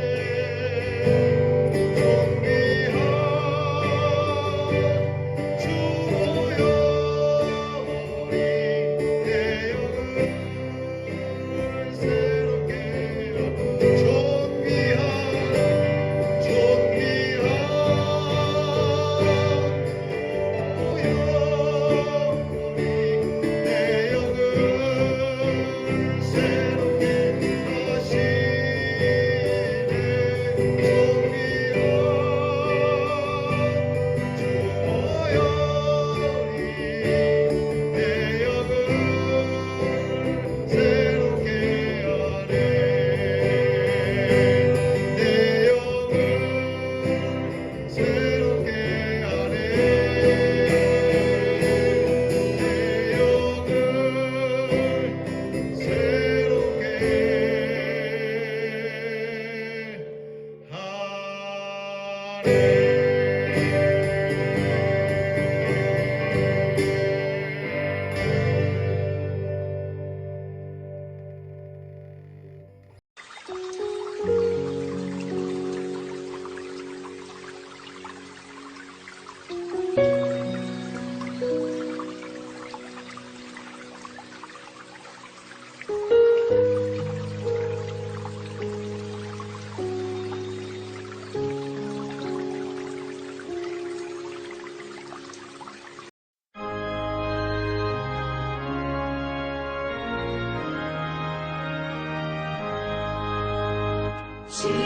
Speaker 1: 존귀한 주 보혈이 내 영을 새롭게 존귀한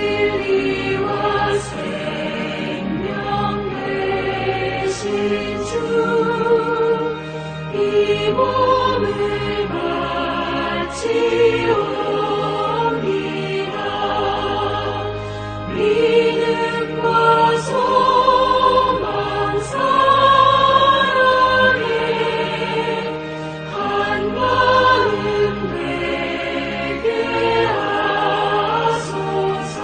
Speaker 4: 진리와 생명 되신 주, 이 몸을 바치옵니다. 믿음과 소망 사랑에 한마음 되게 하소서.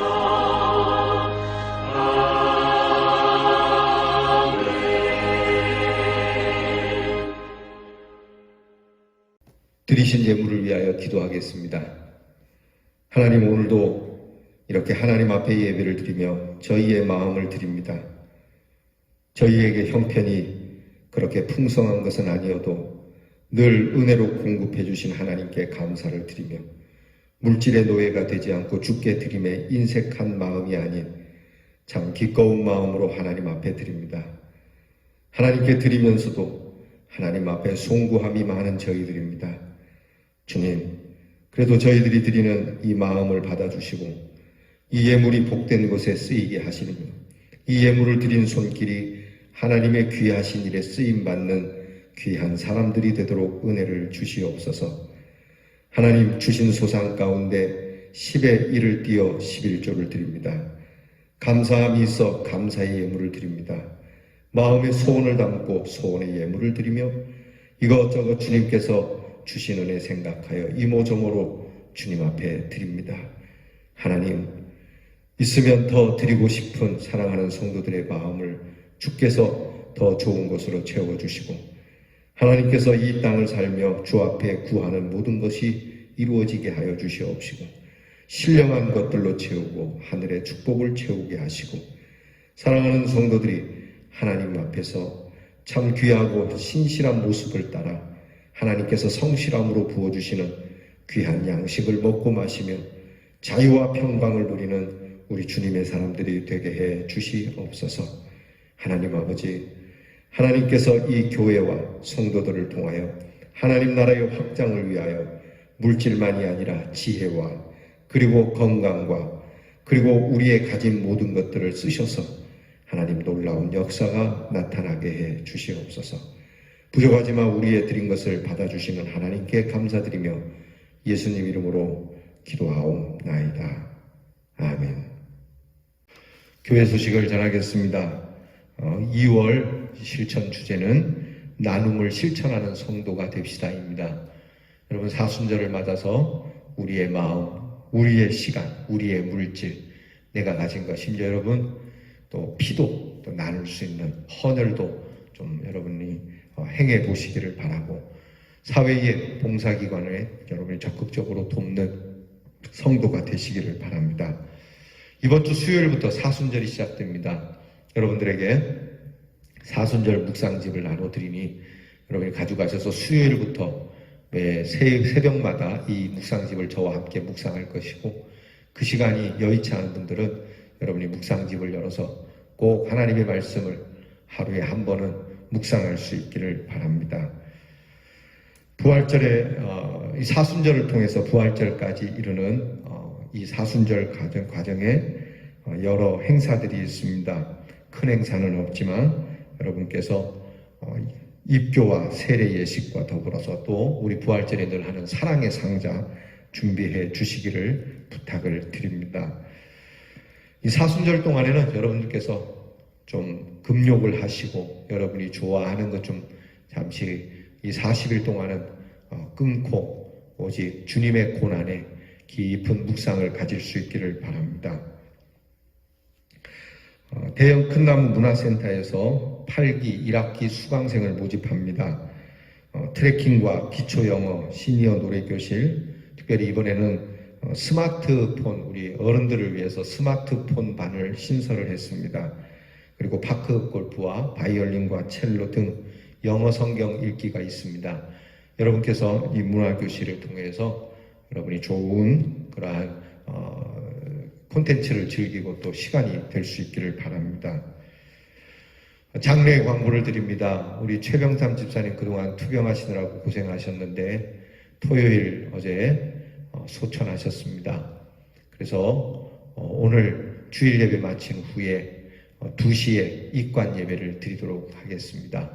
Speaker 4: 아멘.
Speaker 1: 드리신 예물을 위하여 기도하겠습니다. 하나님, 오늘도 이렇게 하나님 앞에 예배를 드리며 저희의 마음을 드립니다. 저희에게 형편이 그렇게 풍성한 것은 아니어도 늘 은혜로 공급해 주신 하나님께 감사를 드리며 물질의 노예가 되지 않고 주께 드림에 인색한 마음이 아닌 참 기꺼운 마음으로 하나님 앞에 드립니다. 하나님께 드리면서도 하나님 앞에 송구함이 많은 저희들입니다. 주님, 그래도 저희들이 드리는 이 마음을 받아주시고 이 예물이 복된 곳에 쓰이게 하시며 이 예물을 드린 손길이 하나님의 귀하신 일에 쓰임받는 귀한 사람들이 되도록 은혜를 주시옵소서. 하나님 주신 소상 가운데 10의 1을 띄어 11조를 드립니다. 감사함이 있어 감사의 예물을 드립니다. 마음의 소원을 담고 소원의 예물을 드리며 이것저것 주님께서 주신 은혜 생각하여 이모저모로 주님 앞에 드립니다. 하나님, 있으면 더 드리고 싶은 사랑하는 성도들의 마음을 주께서 더 좋은 것으로 채워주시고 하나님께서 이 땅을 살며 주 앞에 구하는 모든 것이 이루어지게 하여 주시옵시고 신령한 것들로 채우고 하늘의 축복을 채우게 하시고 사랑하는 성도들이 하나님 앞에서 참 귀하고 신실한 모습을 따라 하나님께서 성실함으로 부어주시는 귀한 양식을 먹고 마시며 자유와 평강을 누리는 우리 주님의 사람들이 되게 해 주시옵소서. 하나님 아버지, 하나님께서 이 교회와 성도들을 통하여 하나님 나라의 확장을 위하여 물질만이 아니라 지혜와 그리고 건강과 그리고 우리의 가진 모든 것들을 쓰셔서 하나님 놀라운 역사가 나타나게 해 주시옵소서. 부족하지만 우리의 드린 것을 받아주시는 하나님께 감사드리며 예수님 이름으로 기도하옵나이다. 아멘. 교회 소식을 전하겠습니다. 2월 실천 주제는 나눔을 실천하는 성도가 됩시다입니다. 여러분, 사순절을 맞아서 우리의 마음, 우리의 시간, 우리의 물질, 내가 가진 것, 심지어 여러분 또 피도 또 나눌 수 있는 헌혈도 좀 여러분이 행해 보시기를 바라고 사회의 봉사기관에 여러분이 적극적으로 돕는 성도가 되시기를 바랍니다. 이번 주 수요일부터 사순절이 시작됩니다. 여러분들에게 사순절 묵상집을 나눠드리니 여러분이 가져가셔서 수요일부터 매 새벽마다 이 묵상집을 저와 함께 묵상할 것이고 그 시간이 여의치 않은 분들은 여러분이 묵상집을 열어서 꼭 하나님의 말씀을 하루에 한 번은 묵상할 수 있기를 바랍니다. 부활절에 이 사순절을 통해서 부활절까지 이르는 이 사순절 과정에 여러 행사들이 있습니다. 큰 행사는 없지만 여러분께서 입교와 세례 예식과 더불어서 또 우리 부활절에 늘 하는 사랑의 상자 준비해 주시기를 부탁을 드립니다. 이 사순절 동안에는 여러분들께서 좀 금욕을 하시고 여러분이 좋아하는 것 좀 잠시 이 40일 동안은 끊고 오직 주님의 고난에 깊은 묵상을 가질 수 있기를 바랍니다. 대형 큰나무 문화센터에서 8기 1학기 수강생을 모집합니다. 트래킹과 기초영어, 시니어 노래교실, 특별히 이번에는 스마트폰, 우리 어른들을 위해서 스마트폰 반을 신설을 했습니다. 그리고 파크 골프와 바이올린과 첼로 등 영어 성경 읽기가 있습니다. 여러분께서 이 문화교실을 통해서 여러분이 좋은 그러한 콘텐츠를 즐기고 또 시간이 될 수 있기를 바랍니다. 장례 광고를 드립니다. 우리 최병삼 집사님 그동안 투병하시느라고 고생하셨는데 토요일 어제 소천하셨습니다. 그래서 오늘 주일 예배 마친 후에 2시에 입관 예배를 드리도록 하겠습니다.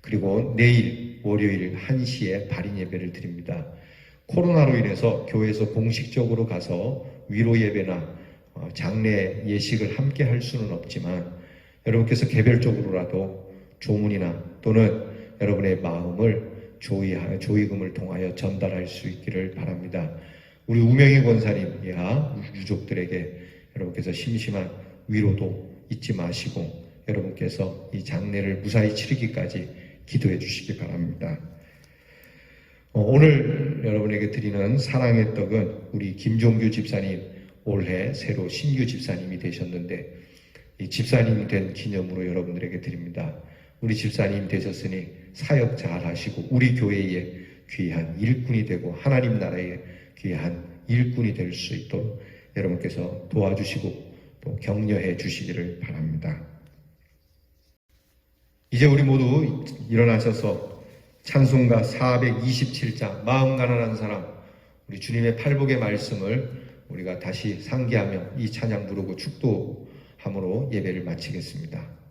Speaker 1: 그리고 내일 월요일 1시에 발인 예배를 드립니다. 코로나로 인해서 교회에서 공식적으로 가서 위로 예배나 장례 예식을 함께 할 수는 없지만 여러분께서 개별적으로라도 조문이나 또는 여러분의 마음을 조의금을 통하여 전달할 수 있기를 바랍니다. 우리 우명희 권사님 이하 유족들에게 여러분께서 심심한 위로도 잊지 마시고 여러분께서 이 장례를 무사히 치르기까지 기도해 주시기 바랍니다. 오늘 여러분에게 드리는 사랑의 떡은 우리 김종규 집사님 올해 새로 신규 집사님이 되셨는데 이 집사님 된 기념으로 여러분들에게 드립니다. 우리 집사님 되셨으니 사역 잘 하시고 우리 교회의 귀한 일꾼이 되고 하나님 나라의 귀한 일꾼이 될 수 있도록 여러분께서 도와주시고 또 격려해 주시기를 바랍니다. 이제 우리 모두 일어나셔서 찬송가 427장 마음 가난한 사람, 우리 주님의 팔복의 말씀을 우리가 다시 상기하며 이 찬양 부르고 축도함으로 예배를 마치겠습니다.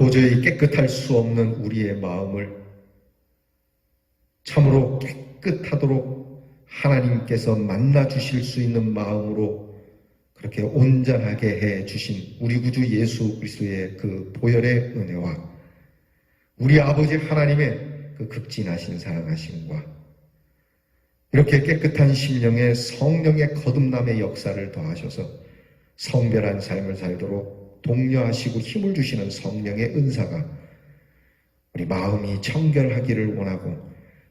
Speaker 1: 도저히 깨끗할 수 없는 우리의 마음을 참으로 깨끗하도록 하나님께서 만나 주실 수 있는 마음으로 그렇게 온전하게 해 주신 우리 구주 예수 그리스도의 그 보혈의 은혜와 우리 아버지 하나님의 그 극진하신 사랑하심과 이렇게 깨끗한 심령에 성령의 거듭남의 역사를 더하셔서 성별한 삶을 살도록 독려하시고 힘을 주시는 성령의 은사가 우리 마음이 청결하기를 원하고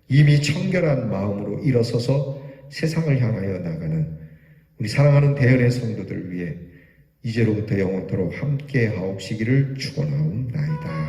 Speaker 1: 이미 청결한 마음으로 일어서서 세상을 향하여 나가는 우리 사랑하는 대연의 성도들 위해 이제로부터 영원토록 함께 하옵시기를 축원하옵나이다.